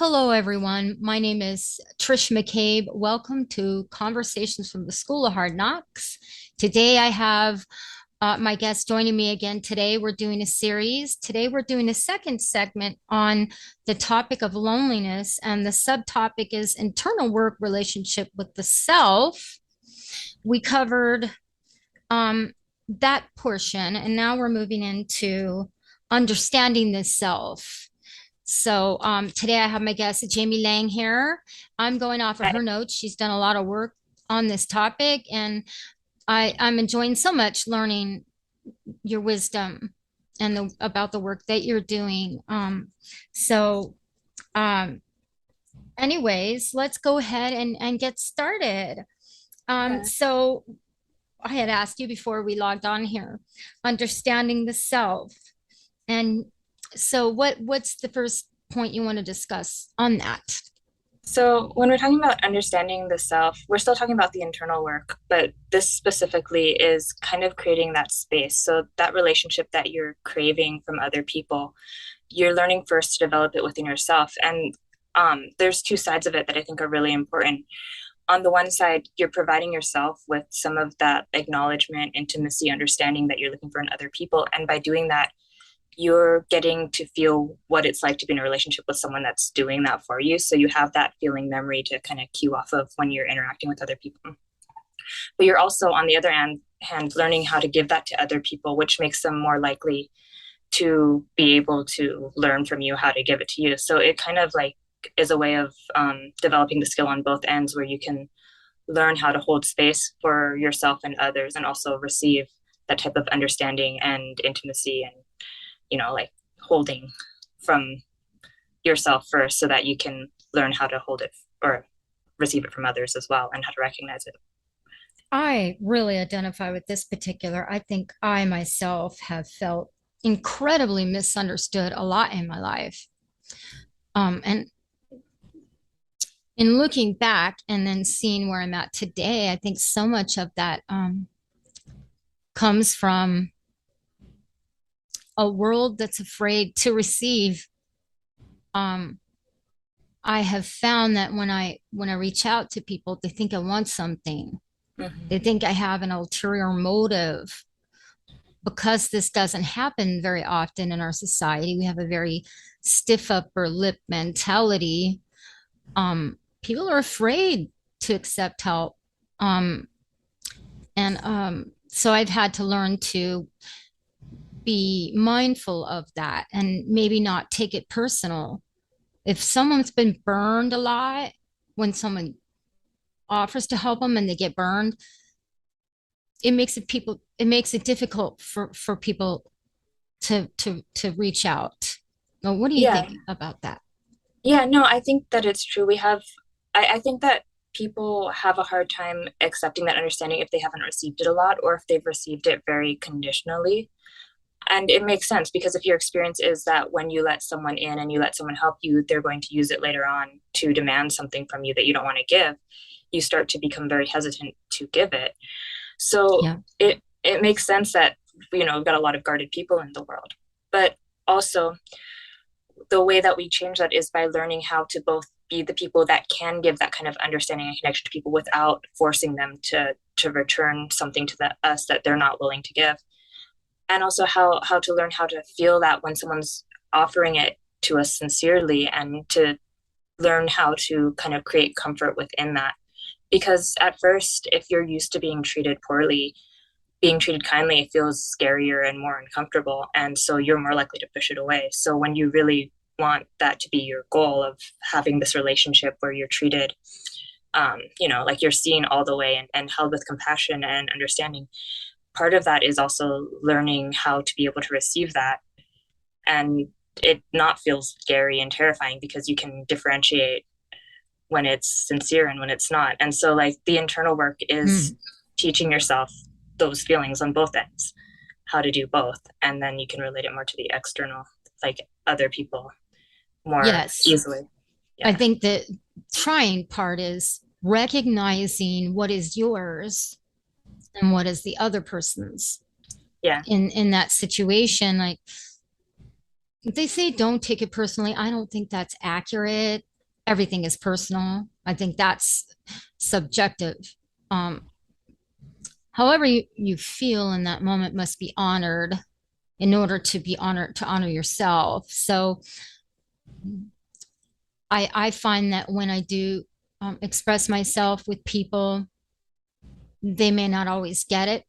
Hello, everyone. My name is Trish McCabe. Welcome to Conversations from the School of Hard Knocks. Today, I have my guest joining me again. Today, we're doing a series. Today, we're doing a second segment on the topic of loneliness, and the subtopic is internal work relationship with the self. We covered that portion, and now we're moving into understanding the self. So today I have my guest, Jamie Lang here. I'm going off of Hi. her notes. She's done a lot of work on this topic, and I'm enjoying so much learning your wisdom and about the work that you're doing. So, um, anyways, let's go ahead and get started. Yeah. So I had asked you before we logged on here, understanding the self. And so what's the first point you want to discuss on that? So when we're talking about understanding the self, we're still talking about the internal work, but this specifically is kind of creating that space. So that relationship that you're craving from other people, you're learning first to develop it within yourself. And there's two sides of it that I think are really important. On the one side, you're providing yourself with some of that acknowledgement, intimacy, understanding that you're looking for in other people. And by doing that, you're getting to feel what it's like to be in a relationship with someone that's doing that for you. So you have that feeling memory to kind of cue off of when you're interacting with other people. But you're also, on the other hand, learning how to give that to other people, which makes them more likely to be able to learn from you how to give it to you. So it kind of like is a way of developing the skill on both ends where you can learn how to hold space for yourself and others and also receive that type of understanding and intimacy and like holding from yourself first so that you can learn how to hold it or receive it from others as well and how to recognize it. I really identify with this particular. I think I myself have felt incredibly misunderstood a lot in my life. And in looking back and then seeing where I'm at today, I think so much of that comes from a world that's afraid to receive. Um, I have found that when I reach out to people, they think I want something. They Mm-hmm. think I have an ulterior motive because this doesn't happen very often in our society. We have a very stiff upper lip mentality. People are afraid to accept help. Um, and so I've had to learn to be mindful of that and maybe not take it personal. If someone's been burned a lot, when someone offers to help them and they get burned, it makes it difficult for people to reach out. Well, what do you Yeah. think about that? Yeah, no, I think that it's true. I think that people have a hard time accepting that understanding if they haven't received it a lot or if they've received it very conditionally. And it makes sense because if your experience is that when you let someone in and you let someone help you, they're going to use it later on to demand something from you that you don't want to give, you start to become very hesitant to give it. So Yeah. it makes sense that we've got a lot of guarded people in the world. But also the way that we change that is by learning how to both be the people that can give that kind of understanding and connection to people without forcing them to return something to us that they're not willing to give, and also how to learn how to feel that when someone's offering it to us sincerely, and to learn how to kind of create comfort within that. Because at first, if you're used to being treated poorly, being treated kindly feels scarier and more uncomfortable, and so you're more likely to push it away. So when you really want that to be your goal of having this relationship where you're treated like you're seen all the way, and held with compassion and understanding, part of that is also learning how to be able to receive that and it not feel scary and terrifying because you can differentiate when it's sincere and when it's not. And so like the internal work is Mm. teaching yourself those feelings on both ends, how to do both, and then you can relate it more to the external, like other people, more Yes. easily. I Yeah. think the trying part is recognizing what is yours and what is the other person's Yeah. in that situation. Like they say, don't take it personally. I don't think that's accurate. everything is personal. I think that's subjective. Um, however you feel in that moment must be honored in order to be honored to honor yourself. So I find that when I do express myself with people, they may not always get it.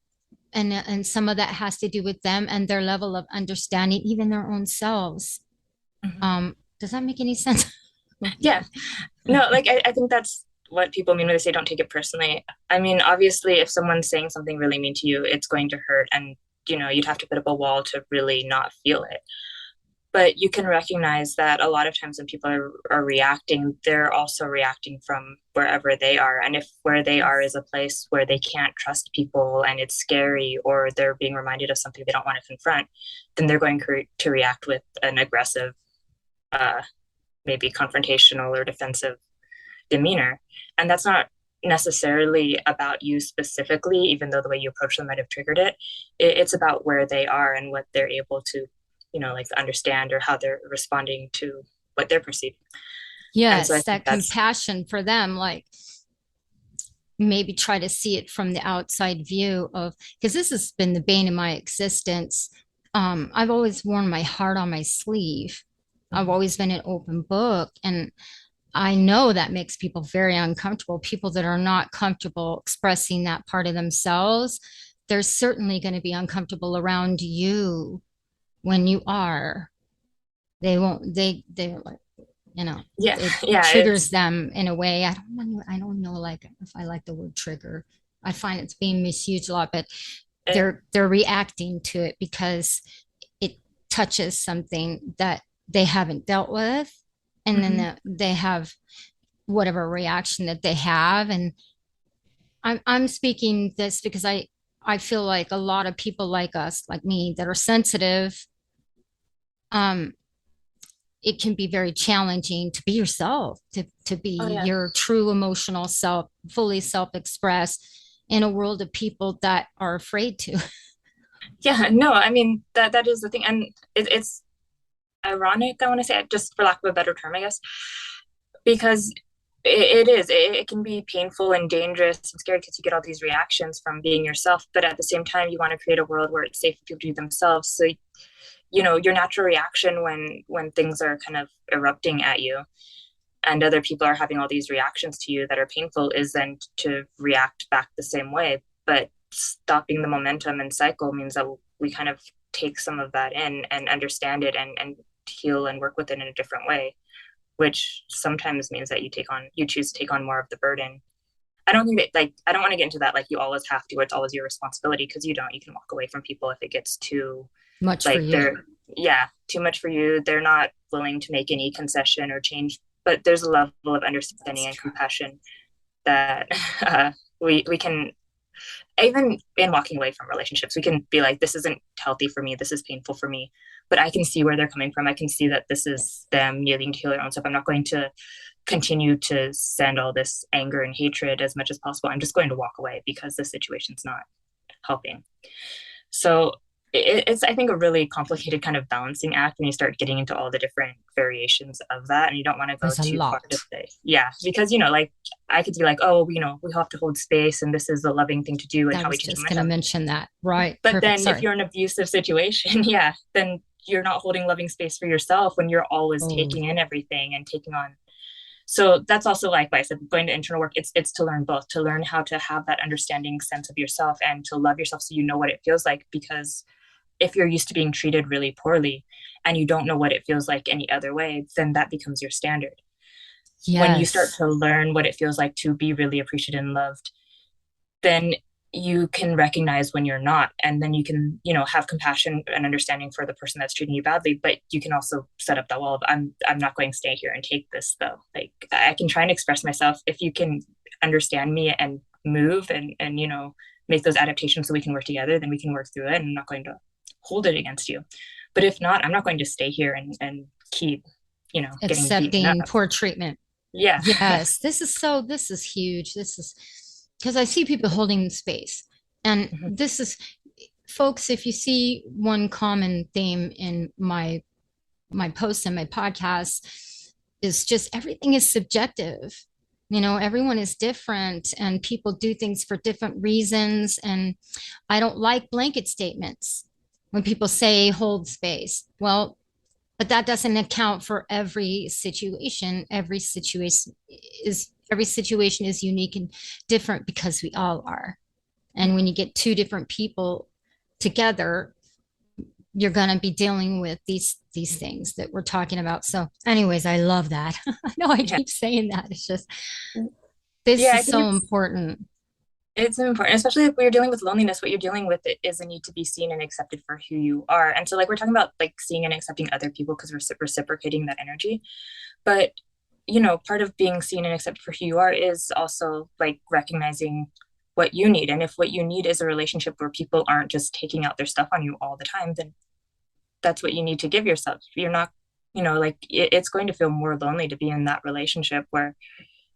And some of that has to do with them and their level of understanding, even their own selves. Mhm. Does that make any sense? Yeah. No, like I think that's what people mean when they say don't take it personally. I mean, obviously, if someone's saying something really mean to you, it's going to hurt, and you'd have to put up a wall to really not feel it. But you can recognize that a lot of times when people are reacting, they're also reacting from wherever they are. And if where they are is a place where they can't trust people and it's scary, or they're being reminded of something they don't want to confront, then they're going to react with an aggressive, uh, maybe confrontational or defensive demeanor. And that's not necessarily about you specifically, even though the way you approach them might have triggered it. It's about where they are and what they're able to, like understand, or how they're responding to what they're perceiving. And so I Yes, think that that's, compassion for them, like maybe try to see it from the outside view of, because this has been the bane of my existence. I've always worn my heart on my sleeve. I've mm-hmm. always been an open book. And I know that makes people very uncomfortable. People that are not comfortable expressing that part of themselves, they're certainly going to be uncomfortable around you when you are. They won't, they're like, Yeah, it yeah, triggers it's them in a way. I don't know, like if I like the word trigger. I find it's being misused a lot, but it, they're reacting to it because it touches something that they haven't dealt with. And then mm-hmm. they have whatever reaction that they have. And I'm speaking this because I feel like a lot of people like us, like me, that are sensitive, um, it can be very challenging to be yourself, to Oh be yeah. your true emotional self, fully self-express in a world of people that are afraid to. Yeah, no, I mean that is the thing. And it's ironic, I want to say, just for lack of a better term, I guess, because it can be painful and dangerous and scary because you get all these reactions from being yourself, but at the same time you want to create a world where it's safe for people to be themselves. So your natural reaction when things are kind of erupting at you and other people are having all these reactions to you that are painful is then to react back the same way. But stopping the momentum and cycle means that we kind of take some of that in and understand it, and heal and work with it in a different way, which sometimes means that you choose to take on more of the burden. I don't think that, like, I don't want to get into that, like, you always have to, it's always your responsibility, because you can walk away from people if it gets too, Much for like, you. they're, yeah, too much for you. They're not willing to make any concession or change, but there's a level of understanding That's and true. compassion that uh, we can, even in walking away from relationships, we can be like, this isn't healthy for me, this is painful for me, but I can see where they're coming from. I can see that this is Yes. them needing to heal their own stuff. I'm not going to continue to send all this anger and hatred as much as possible. I'm just going to walk away because the situation's not helping. So it's, I think, a really complicated kind of balancing act when you start getting into all the different variations of that, and you don't want to go There's a too far to lot. say, yeah, because like, I could be like, oh, we have to hold space and this is the loving thing to do and I how we was teach them just going to myself. mention that. Right. But Perfect. then if Sorry. you're in an abusive situation, yeah, then you're not holding loving space for yourself when you're always Oh, taking in everything and taking on. So that's also, like I said, going to internal work, it's to learn both, to learn how to have that understanding sense of yourself and to love yourself so you know what it feels like. Because if you're used to being treated really poorly and you don't know what it feels like any other way, then that becomes your standard. When you start yes. to learn what it feels like to be really appreciated and loved, then you can recognize when you're not, and then you can, have compassion and understanding for the person that's treating you badly. But you can also set up that wall of, I'm not going to stay here and take this, though. Like, I can try and express myself. If you can understand me and move and make those adaptations so we can work together, then we can work through it, and I'm not going to hold it against you. But if not, I'm not going to stay here and keep getting beaten Accepting up. poor treatment. Yeah. Yes. This is huge. This is because I see people holding space. And Mhm. this is, folks, if you see one common theme in my posts and my podcasts, is just everything is subjective. Everyone is different and people do things for different reasons. And I don't like blanket statements when people say hold space. Well, but that doesn't account for every situation. Every situation is unique and different because we all are. And when you get two different people together, you're going to be dealing with these things that we're talking about. So anyways, I love that. I know I Yeah. keep saying that. It's just this Yeah, I is think so important. it's important, especially if we're dealing with loneliness. What you're dealing with is a need to be seen and accepted for who you are. And so, like, we're talking about like seeing and accepting other people because we're reciprocating that energy. But part of being seen and accepted for who you are is also like recognizing what you need. And if what you need is a relationship where people aren't just taking out their stuff on you all the time, then that's what you need to give yourself. You're not, like it's going to feel more lonely to be in that relationship where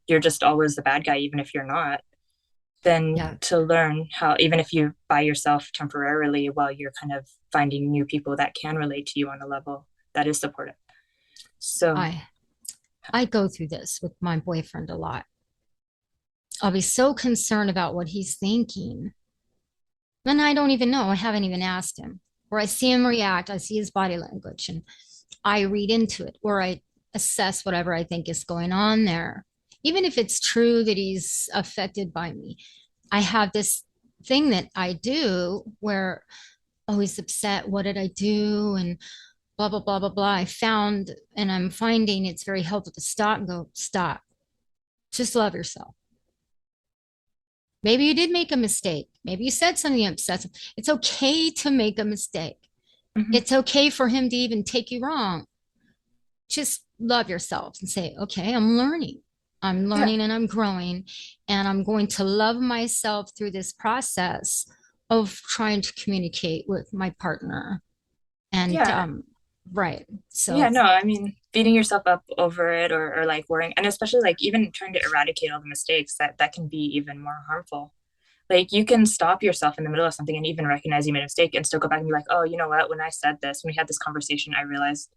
you're just always the bad guy, even if you're not, than Yeah. to learn how, even if you're by yourself temporarily while you're kind of finding new people that can relate to you on a level that is supportive. So, I I go through this with my boyfriend a lot. I'll be so concerned about what he's thinking. And I don't even know. I haven't even asked him. Or I see him react, I see his body language and I read into it, or I assess whatever I think is going on there. Even if it's true that he's affected by me, I have this thing that I do where, oh, he's upset. What did I do? And blah, blah, blah, blah, blah. I found, and I'm finding it's very helpful to stop and go, stop. Just love yourself. Maybe you did make a mistake. Maybe you said something that upsets him. It's okay to make a mistake. mhm. It's okay for him to even take you wrong. Just love yourself and say, okay, I'm learning. I'm Yeah, learning and I'm growing, and I'm going to love myself through this process of trying to communicate with my partner. And yeah, right. yeah. So, No, I mean, beating yourself up over it, or like worrying, and especially like even trying to eradicate all the mistakes, that can be even more harmful. Like you can stop yourself in the middle of something and even recognize you made a mistake and still go back and be like, oh, you know what? When I said this, when we had this conversation, I realized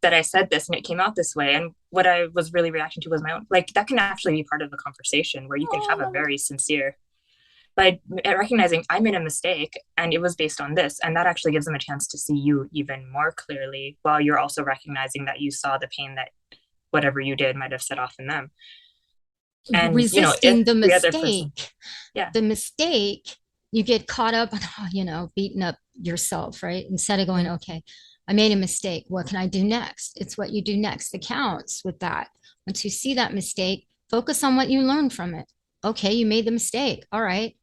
that I said this and it came out this way. And what I was really reacting to was my own. Like that can actually be part of the conversation where you can have a oh, very sincere, by recognizing I made a mistake and it was based on this. And that actually gives them a chance to see you even more clearly while you're also recognizing that you saw the pain that whatever you did might have set off in them. And, if resisting the the other person, mistake, yeah, the mistake, you get caught up on, beating up yourself, right? Instead of going, mm-hmm. okay, I made a mistake. What can I do next? It's what you do next that counts with that. Once you see that mistake, focus on what you learned from it. Okay, you made the mistake. All right.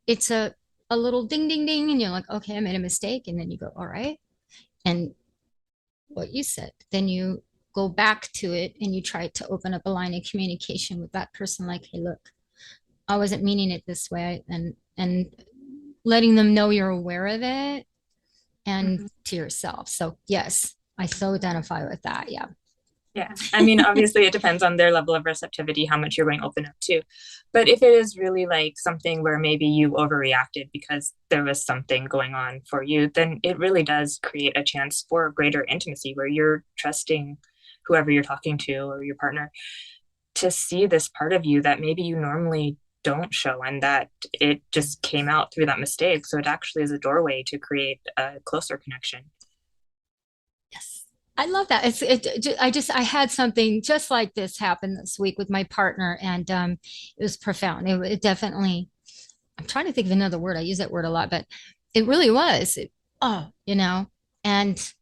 It's a little ding, ding, ding. And you're like, okay, I made a mistake. And then you go, all right. And what you said, then you go back to it and you try to open up a line of communication with that person, like, hey, look, I wasn't meaning it this way, and letting them know you're aware of it, and Mm-hmm. to yourself. So yes, I so identify with that. Yeah. Yeah. I mean, obviously, it depends on their level of receptivity, how much you're going to open up to. But if it is really like something where maybe you overreacted because there was something going on for you, then it really does create a chance for greater intimacy where you're trusting whoever you're talking to or your partner to see this part of you that maybe you normally don't show and that it just came out through that mistake. So it actually is a doorway to create a closer connection. Yes. I love that. I had something just like this happen this week with my partner, and it was profound. It definitely, I'm trying to think of another word. I use that word a lot, but it really was. Oh, and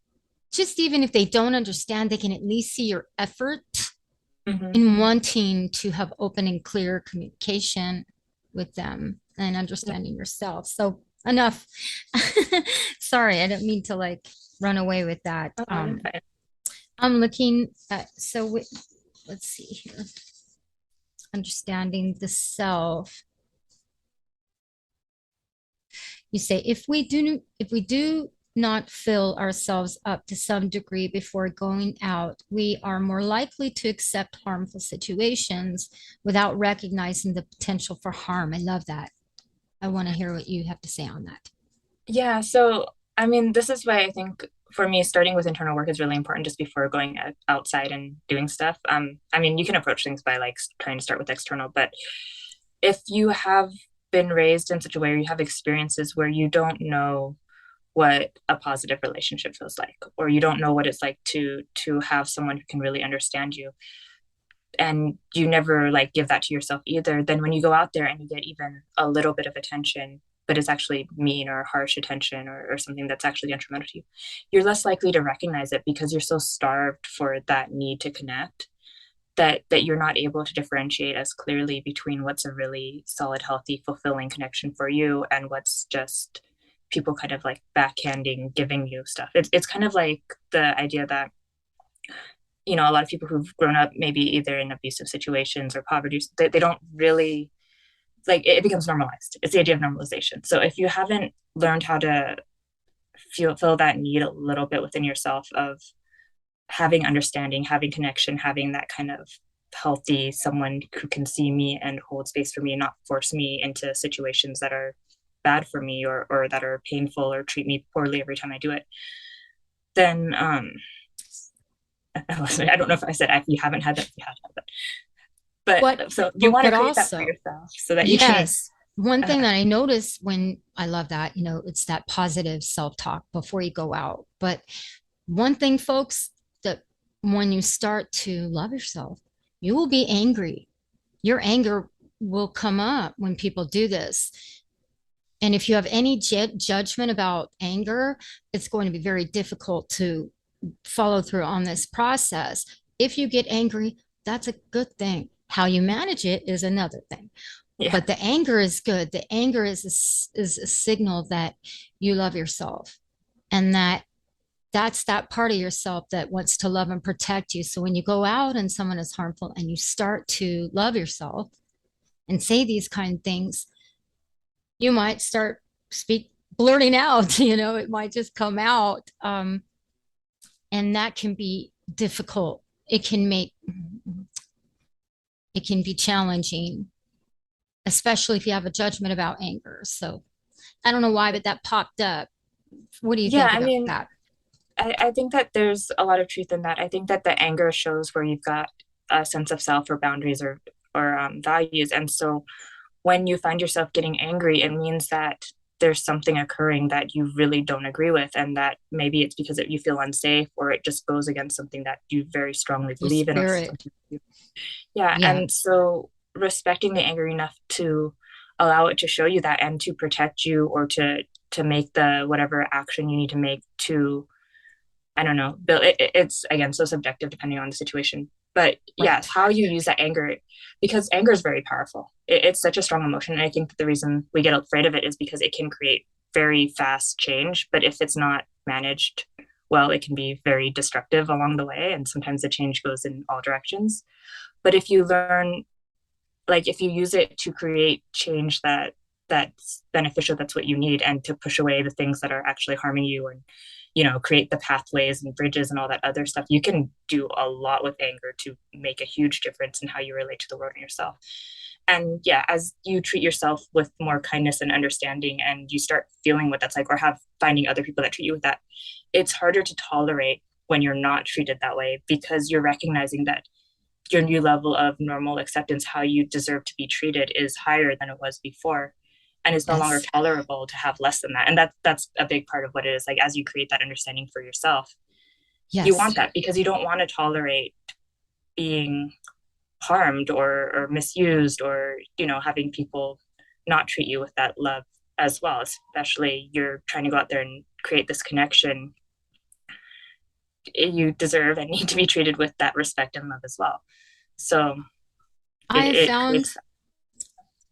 just even if they don't understand, they can at least see your effort Mm-hmm. in wanting to have open and clear communication with them and Yeah. understanding yourself. So enough. Sorry, I don't mean to like run away with that. Oh, you're fine. I'm looking at, let's see here. Understanding the self. You say if we do not fill ourselves up to some degree before going out, we are more likely to accept harmful situations without recognizing the potential for harm. I love that. I want to hear what you have to say on that. Yeah, so I mean, this is why I think for me, starting with internal work is really important just before going outside and doing stuff. I mean, you can approach things by like trying to start with external, but if you have been raised in such a way, or you have experiences where you don't know what a positive relationship feels like, or you don't know what it's like to have someone who can really understand you, and you never like give that to yourself either, then when you go out there and you get even a little bit of attention, but it's actually mean or harsh attention, or something that's actually detrimental to you, you're less likely to recognize it because you're so starved for that need to connect, that you're not able to differentiate as clearly between what's a really solid, healthy, fulfilling connection for you and what's just people kind of like backhanding giving you stuff. It's kind of like the idea that, a lot of people who've grown up maybe either in abusive situations or poverty, they don't really like it becomes normalized. It's the idea of normalization. So if you haven't learned how to feel that need a little bit within yourself of having understanding, having connection, having that kind of healthy someone who can see me and hold space for me and not force me into situations that are bad for me, or that are painful or treat me poorly every time I do it, then I don't know if I said if you haven't had that, if you have had that. What, But so you want to but create that for also, yourself so that you can. yes, one thing Uh, that I notice when I love that, it's that positive self-talk before you go out. But one thing, folks, that when you start to love yourself, you will be angry. Your anger will come up when people do this. And if you have any judgment about anger, it's going to be very difficult to follow through on this process. If you get angry, that's a good thing. How you manage it is another thing. yeah, But the anger is good. The anger is a signal that you love yourself, and that's that part of yourself that wants to love and protect you. So when you go out and someone is harmful and you start to love yourself and say these kind of things, you might start blurting out, it might just come out. And that can be difficult. It can be challenging, especially if you have a judgment about anger. So I don't know why, but that popped up. What do you yeah. think I about mean, that? I think that there's a lot of truth in that. I think that the anger shows where you've got a sense of self or boundaries, or values, and so when you find yourself getting angry, it means that there's something occurring that you really don't agree with, and that maybe it's because you feel unsafe, or it just goes against something that you very strongly Your believe in, or spirit. something. Yeah, Yeah. and so respecting the anger enough to allow it to show you that and to protect you, or to make the whatever action you need to make to, I don't know, build it's again so subjective depending on the situation. But yes, Right. how you use that anger, because anger is very powerful. It's such a strong emotion. And I think that the reason we get afraid of it is because it can create very fast change. But if it's not managed well, it can be very destructive along the way. And sometimes the change goes in all directions. But if you learn, like if you use it to create change that's beneficial, that's what you need, and to push away the things that are actually harming you, and create the pathways and bridges and all that other stuff, you can do a lot with anger to make a huge difference in how you relate to the world and yourself. And yeah, as you treat yourself with more kindness and understanding, and you start feeling what that's like, or have finding other people that treat you with that, it's harder to tolerate when you're not treated that way, because you're recognizing that your new level of normal acceptance, how you deserve to be treated, is higher than it was before, and it's no longer Yes. tolerable to have less than that. And that's a big part of what it is. Like, as you create that understanding for yourself, you Yes. want that because you don't want to tolerate being harmed, or misused, or having people not treat you with that love as well. Especially you're trying to go out there and create this connection, you deserve and need to be treated with that respect and love as well. So I it, have it found creates.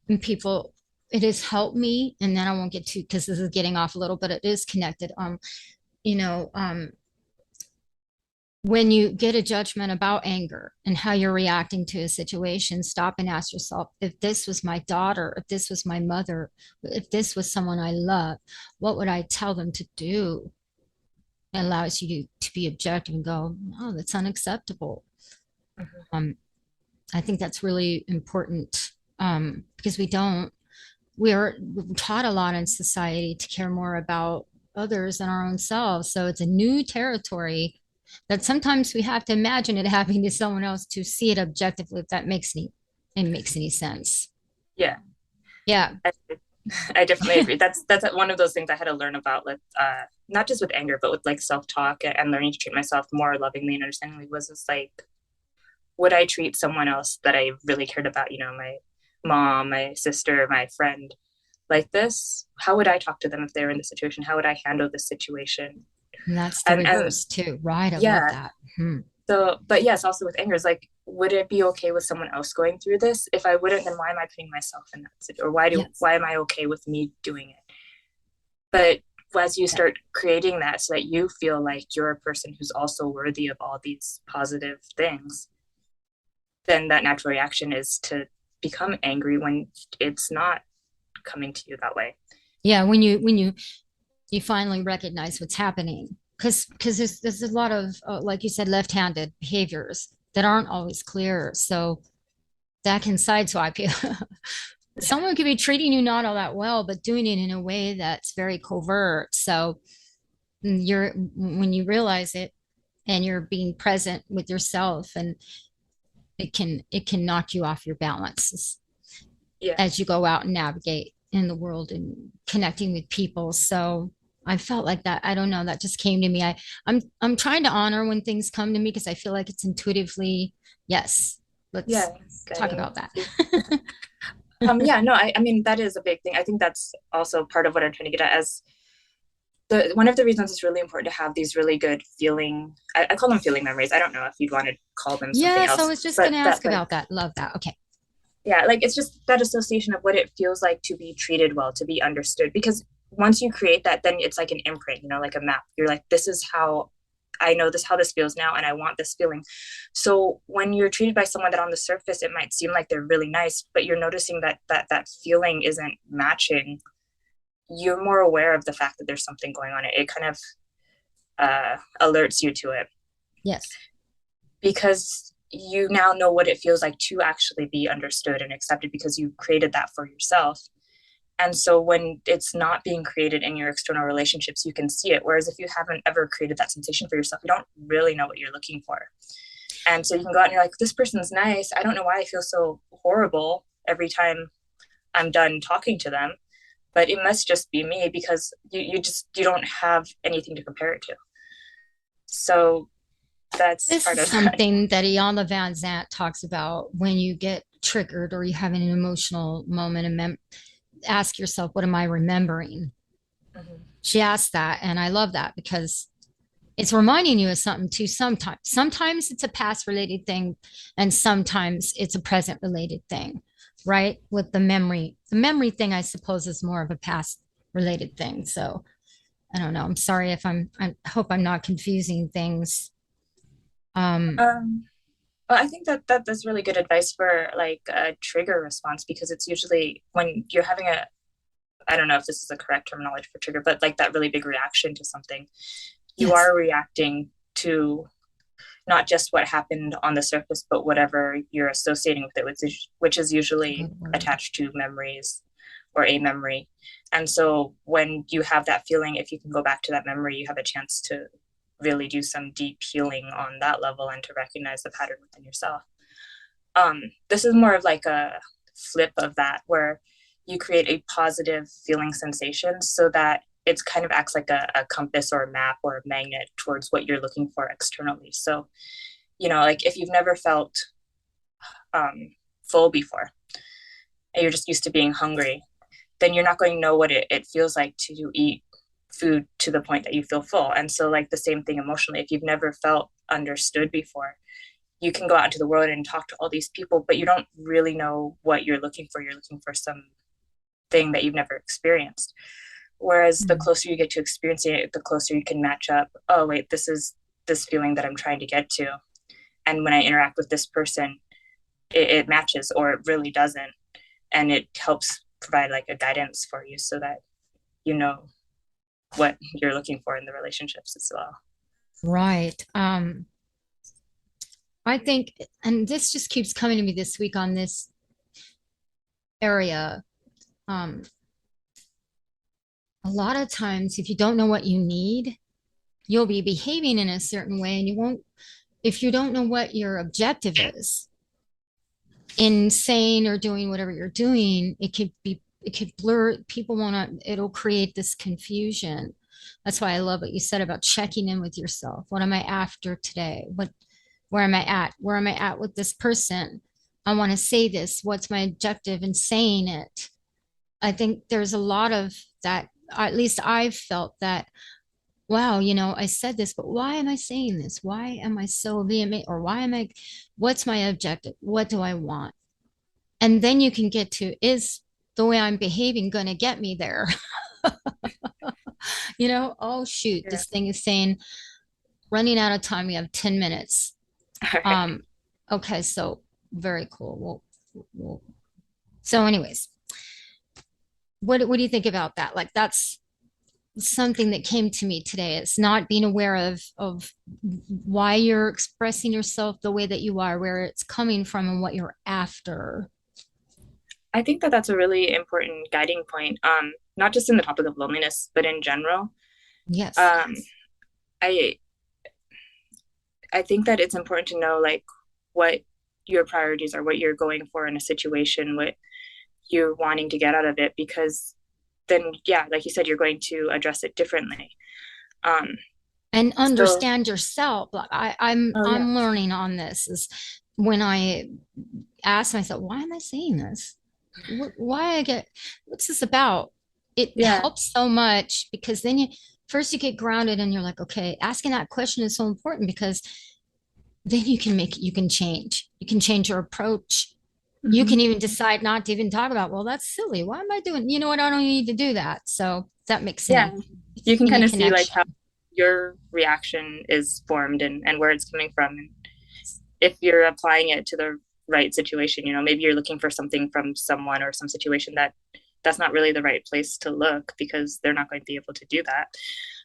in people, it has helped me, and then I won't get to, because this is getting off a little, but it is connected. You know, when you get a judgment about anger and how you're reacting to a situation, stop and ask yourself, if this was my daughter, if this was my mother, if this was someone I love, what would I tell them to do? It allows you to be objective and go, oh, that's unacceptable. Mhm. Um, I think that's really important, because we are taught a lot in society to care more about others and our own selves. So it's a new territory that sometimes we have to imagine it happening to someone else to see it objectively, if that makes any sense. Yeah, Yeah. I, I definitely agree. That's one of those things I had to learn about, with not just with anger, but with like self-talk and learning to treat myself more lovingly and understandingly. Was just like, would I treat someone else that I really cared about, my mom, my sister, my friend, like this? How would I talk to them if they were in the situation? How would I handle the situation? And that's the And reverse too. Right. I love yeah, that. Hmm. so, but yes, also with anger is like, would it be okay with someone else going through this? If I wouldn't, then why am I putting myself in that situation? Or Yes. why am I okay with me doing it? But as you Yeah. start creating that so that you feel like you're a person who's also worthy of all these positive things, then that natural reaction is to become angry when it's not coming to you that way. Yeah. You finally recognize what's happening, because there's a lot of like you said, left-handed behaviors that aren't always clear. So that can sideswipe you. Yeah. Someone could be treating you not all that well, but doing it in a way that's very covert. So you're when you realize it and you're being present with yourself, and it can knock you off your balance Yeah. as you go out and navigate in the world and connecting with people. So I felt like that. I don't know. That just came to me. I'm trying to honor when things come to me because I feel like it's intuitively, yes, let's Yeah. talk Guiding about that. you. Yeah, no, I mean, that is a big thing. I think that's also part of what I'm trying to get at, as one of the reasons it's really important to have these really good I call them feeling memories. I don't know if you'd want to call them something Yes, I else, was just going but to that ask like, about that. Love that. Okay. yeah, like it's just that association of what it feels like to be treated well, to be understood. Because once you create that, then it's like an imprint, like a map. You're like, this is how I know this, how this feels now, and I want this feeling. So when you're treated by someone that on the surface it might seem like they're really nice, but you're noticing that feeling isn't matching, you're more aware of the fact that there's something going on. It kind of alerts you to it, Yes. because you now know what it feels like to actually be understood and accepted, because you created that for yourself. And so when it's not being created in your external relationships, you can see it. Whereas if you haven't ever created that sensation for yourself, you don't really know what you're looking for. And so you can go out and you're like, this person's nice. I don't know why I feel so horrible every time I'm done talking to them, but it must just be me, because you don't have anything to compare it to. So that's This part is of that. something that Iyanla Van Zant talks about when you get triggered or you have an emotional moment and ask yourself, what am I remembering? Mm-hmm. She asked that, and I love that because it's reminding you of something too. Sometimes it's a past related thing, and sometimes it's a present related thing, right? With the memory thing, I suppose, is more of a past related thing. So I don't know. I'm sorry if I hope I'm not confusing things. Um, Um, well, I think that's really good advice for like a trigger response, because it's usually when you're having I don't know if this is the correct terminology for trigger, but like that really big reaction to something, you yes. are reacting to not just what happened on the surface, but whatever you're associating with it, which is That's a usually good word. attached to memories or a memory. And so when you have that feeling, if you can go back to that memory, you have a chance to really do some deep healing on that level and to recognize the pattern within yourself. This is more of like a flip of that, where you create a positive feeling sensation so that it kind of acts like a compass or a map or a magnet towards what you're looking for externally. So, like if you've never felt full before and you're just used to being hungry, then you're not going to know what it feels like to eat food to the point that you feel full. And so, like the same thing emotionally, if you've never felt understood before, you can go out into the world and talk to all these people, but you don't really know what you're looking for. You're looking for some thing that you've never experienced. Whereas the Mm. closer you get to experiencing it, the closer you can match up. Oh, wait, this is this feeling that I'm trying to get to. And when I interact with this person, it matches or it really doesn't. And it helps provide like a guidance for you so that you know what you're looking for in the relationships as well. Right. I think, and this just keeps coming to me this week on this area. Um, a lot of times, if you don't know what you need, you'll be behaving in a certain way and you won't, if you don't know what your objective is in saying or doing whatever you're doing, it could blur, people wanna, it'll create this confusion. That's why I love what you said about checking in with yourself. What am I after today? Where am I at? Where am I at with this person? I want to say this. What's my objective in saying it? I think there's a lot of that. At least I've felt that, wow, I said this, but why am I saying this? Why am I so vehement? Or what's my objective? What do I want? And then you can get to, is the way I'm behaving going to get me there? Oh, shoot, Yeah. this thing is saying running out of time. We have 10 minutes. All right. Um, okay, so very cool. So anyways, what do you think about that? Like that's something that came to me today. It's not being aware of why you're expressing yourself the way that you are, where it's coming from, and what you're after. I think that that's a really important guiding point, not just in the topic of loneliness, but in general. Yes. Um, I I think that it's important to know like what your priorities are, what you're going for in a situation, what you're wanting to get out of it, because then, yeah, like you said, you're going to address it differently. Um, And so, understand yourself. Like oh yeah, I'm learning on this is when I ask myself, why am I saying this? Why I get, what's this about? It yeah, helps so much because then first you get grounded and you're like, okay, asking that question is so important because then you can change your approach. You can hmm, even decide not to even talk about, well, that's silly. Why am I doing, you know what? I don't need to do that. So that makes yeah. sense. You can Any kind of see like how connection. your reaction is formed and where it's coming from. And if you're applying it to the right situation, maybe you're looking for something from someone or some situation that's not really the right place to look because they're not going to be able to do that.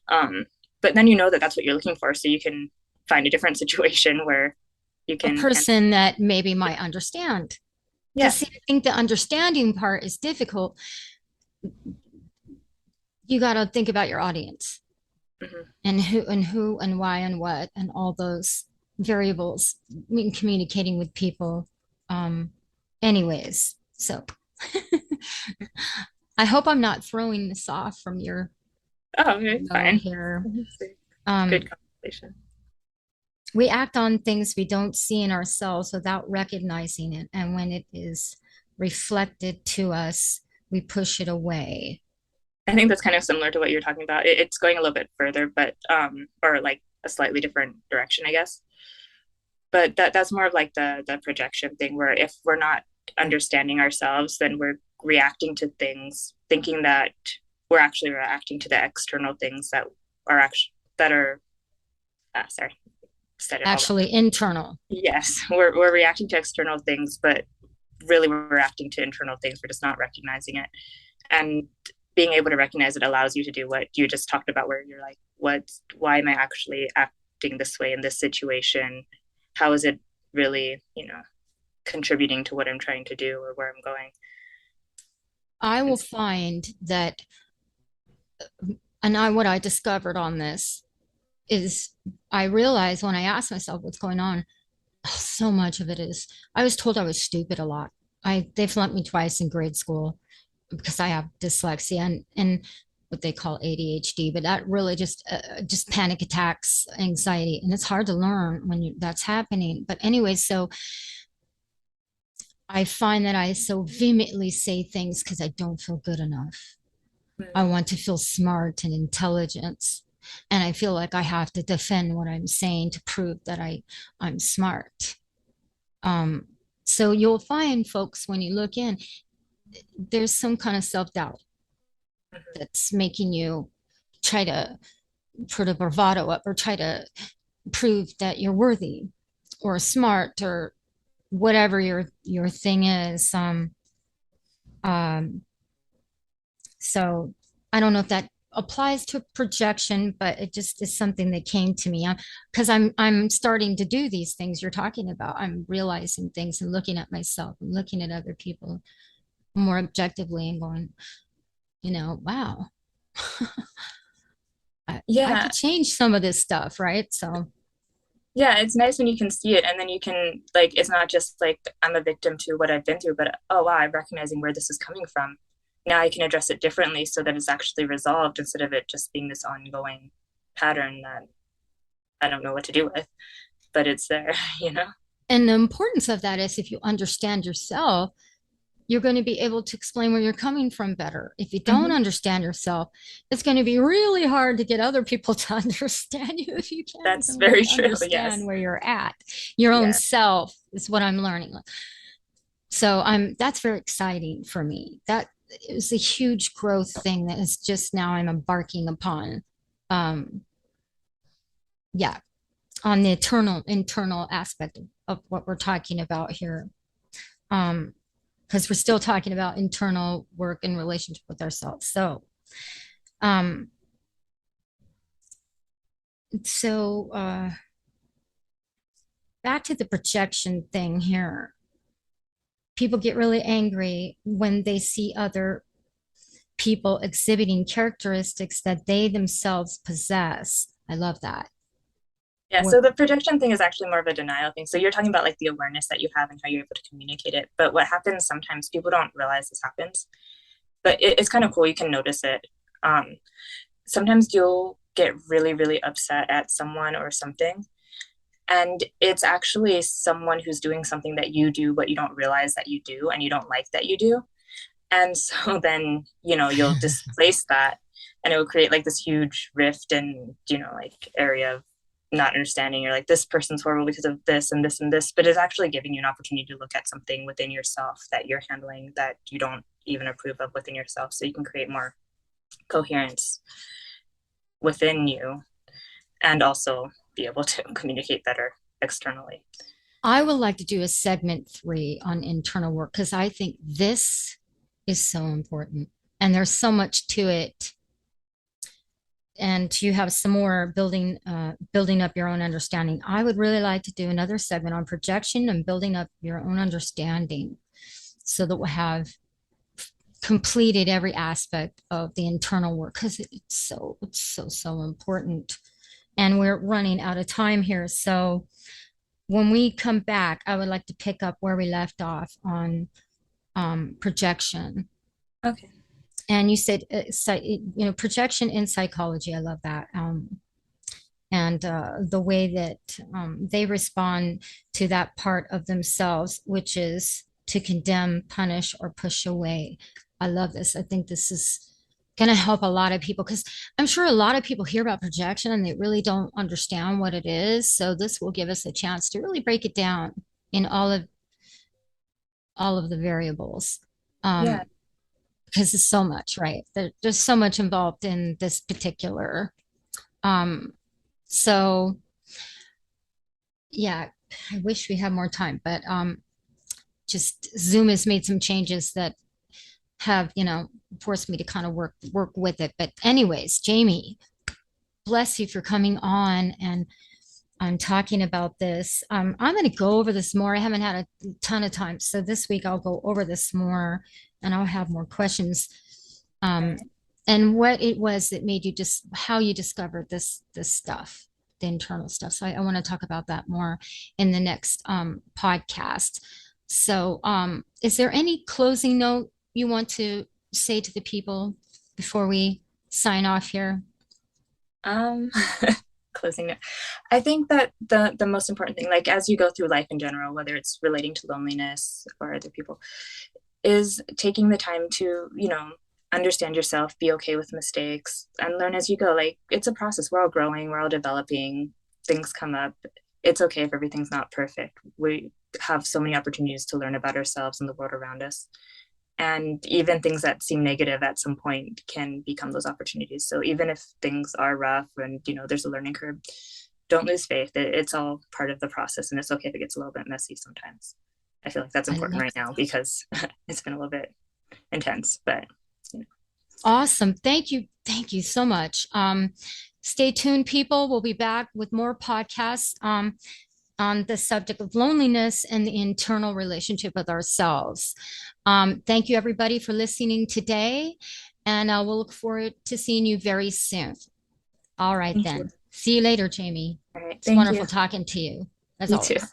Um, but then you know that that's what you're looking for, so you can find a different situation where you A can handle. person that maybe might understand. Yeah. Because I think the understanding part is difficult. You got to think about your audience Hmm. and who and why and what and all those variables in communicating with people. Um, anyways, so I hope I'm not throwing this off from your Oh, okay, flow fine. here. Good Um, conversation. we act on things we don't see in ourselves without recognizing it. And when it is reflected to us, we push it away. I think that's kind of similar to what you're talking about. It's going a little bit further, but or like a slightly different direction, I guess. But that's more of like the projection thing, where if we're not understanding ourselves, then we're reacting to things, thinking that we're actually reacting to the external things that are sorry, said it all wrong. Actually, internal. Yes, we're reacting to external things, but really we're reacting to internal things. We're just not recognizing it. And being able to recognize it allows you to do what you just talked about, where you're like, why am I actually acting this way in this situation? How is it really, contributing to what I'm trying to do or where I'm going? I will And find that, and what I discovered on this is I realized when I asked myself what's going on, oh, so much of it is I was told I was stupid a lot. They flunked me twice in grade school because I have dyslexia and what they call ADHD, but that really just panic attacks, anxiety, and it's hard to learn when that's happening. But anyway, so I find that I so vehemently say things because I don't feel good enough. I want to feel smart and intelligent. And I feel like I have to defend what I'm saying to prove that I'm smart. Um, so you'll find folks when you look in, there's some kind of self-doubt that's making you try to put a bravado up or try to prove that you're worthy or smart or whatever your thing is. Um, so I don't know if that applies to projection, but it just is something that came to me because I'm starting to do these things you're talking about. I'm realizing things and looking at myself and looking at other people more objectively and going, wow. I Yeah. could change some of this stuff, right? So, Yeah, it's nice when you can see it and then you can like it's not just like I'm a victim to what I've been through, but oh wow, I'm recognizing where this is coming from. Now I can address it differently so that it's actually resolved instead of it just being this ongoing pattern that I don't know what to do with, but it's there, you know? and the importance of that is if you understand yourself, you're going to be able to explain where you're coming from better. If you don't Hmm. understand yourself, it's going to be really hard to get other people to understand you if you can't That's even very really true. understand Yes. where you're at. Your own Yeah. self is what I'm learning. So I'm that's very exciting for me. That is a huge growth thing that is just now I'm embarking upon. Um, yeah, on the internal aspect of what we're talking about here. Because we're still talking about internal work in relationship with ourselves. Um, so back to the projection thing here. People get really angry when they see other people exhibiting characteristics that they themselves possess. I love that. Yeah, What so the projection thing is actually more of a denial thing. So you're talking about like the awareness that you have and how you're able to communicate it. But what happens sometimes, people don't realize this happens, but it's kind of cool. You can notice it. Um, Sometimes you'll get really, really upset at someone or something. And it's actually someone who's doing something that you do, but you don't realize that you do and you don't like that you do. And so then, you'll displace that and it will create like this huge rift and, like area of not understanding. You're like, this person's horrible because of this and this and this, but it's actually giving you an opportunity to look at something within yourself that you're handling that you don't even approve of within yourself. So you can create more coherence within you and also be able to communicate better externally. I would like to do a segment 3 on internal work because I think this is so important and there's so much to it. And you have some more building up your own understanding. I would really like to do another segment on projection and building up your own understanding so that we'll have completed every aspect of the internal work because it's so important. And we're running out of time here. So when we come back, I would like to pick up where we left off on projection. Okay. And you said, projection in psychology. I love that. And the way that they respond to that part of themselves, which is to condemn, punish, or push away. I love this. I think this is going to help a lot of people because I'm sure a lot of people hear about projection and they really don't understand what it is. So this will give us a chance to really break it down in all of the variables. Yeah. Um, because there's so much, right? There's so much involved in this particular. Um, so yeah, I wish we had more time, but just Zoom has made some changes that have, forced me to kind of work with it. But anyways, Jamie, bless you for coming on and I'm talking about this. I'm going to go over this more. I haven't had a ton of time, so this week I'll go over this more, and I'll have more questions. All Um, right. and what it was that made you just how you discovered this stuff, the internal stuff. So I want to talk about that more in the next podcast. So, is there any closing note you want to say to the people before we sign off here? Um, Closing it. I think that the most important thing, like as you go through life in general, whether it's relating to loneliness or other people, is taking the time to, understand yourself, be okay with mistakes, and learn as you go. Like it's a process. We're all growing, we're all developing, things come up. It's okay if everything's not perfect. We have so many opportunities to learn about ourselves and the world around us. And even things that seem negative at some point can become those opportunities. So even if things are rough and there's a learning curve, don't lose faith. It's all part of the process, and it's okay if it gets a little bit messy sometimes. I feel like that's I important love right now because it's been a little bit intense, but Awesome. Thank you. Thank you so much. Stay tuned, people. We'll be back with more podcasts on the subject of loneliness and the internal relationship with ourselves. Thank you, everybody, for listening today. and we'll look forward to seeing you very soon. All right, Thank you. then. See you later, Jamie. All right. It's Thank wonderful you. talking to you, as You too. always.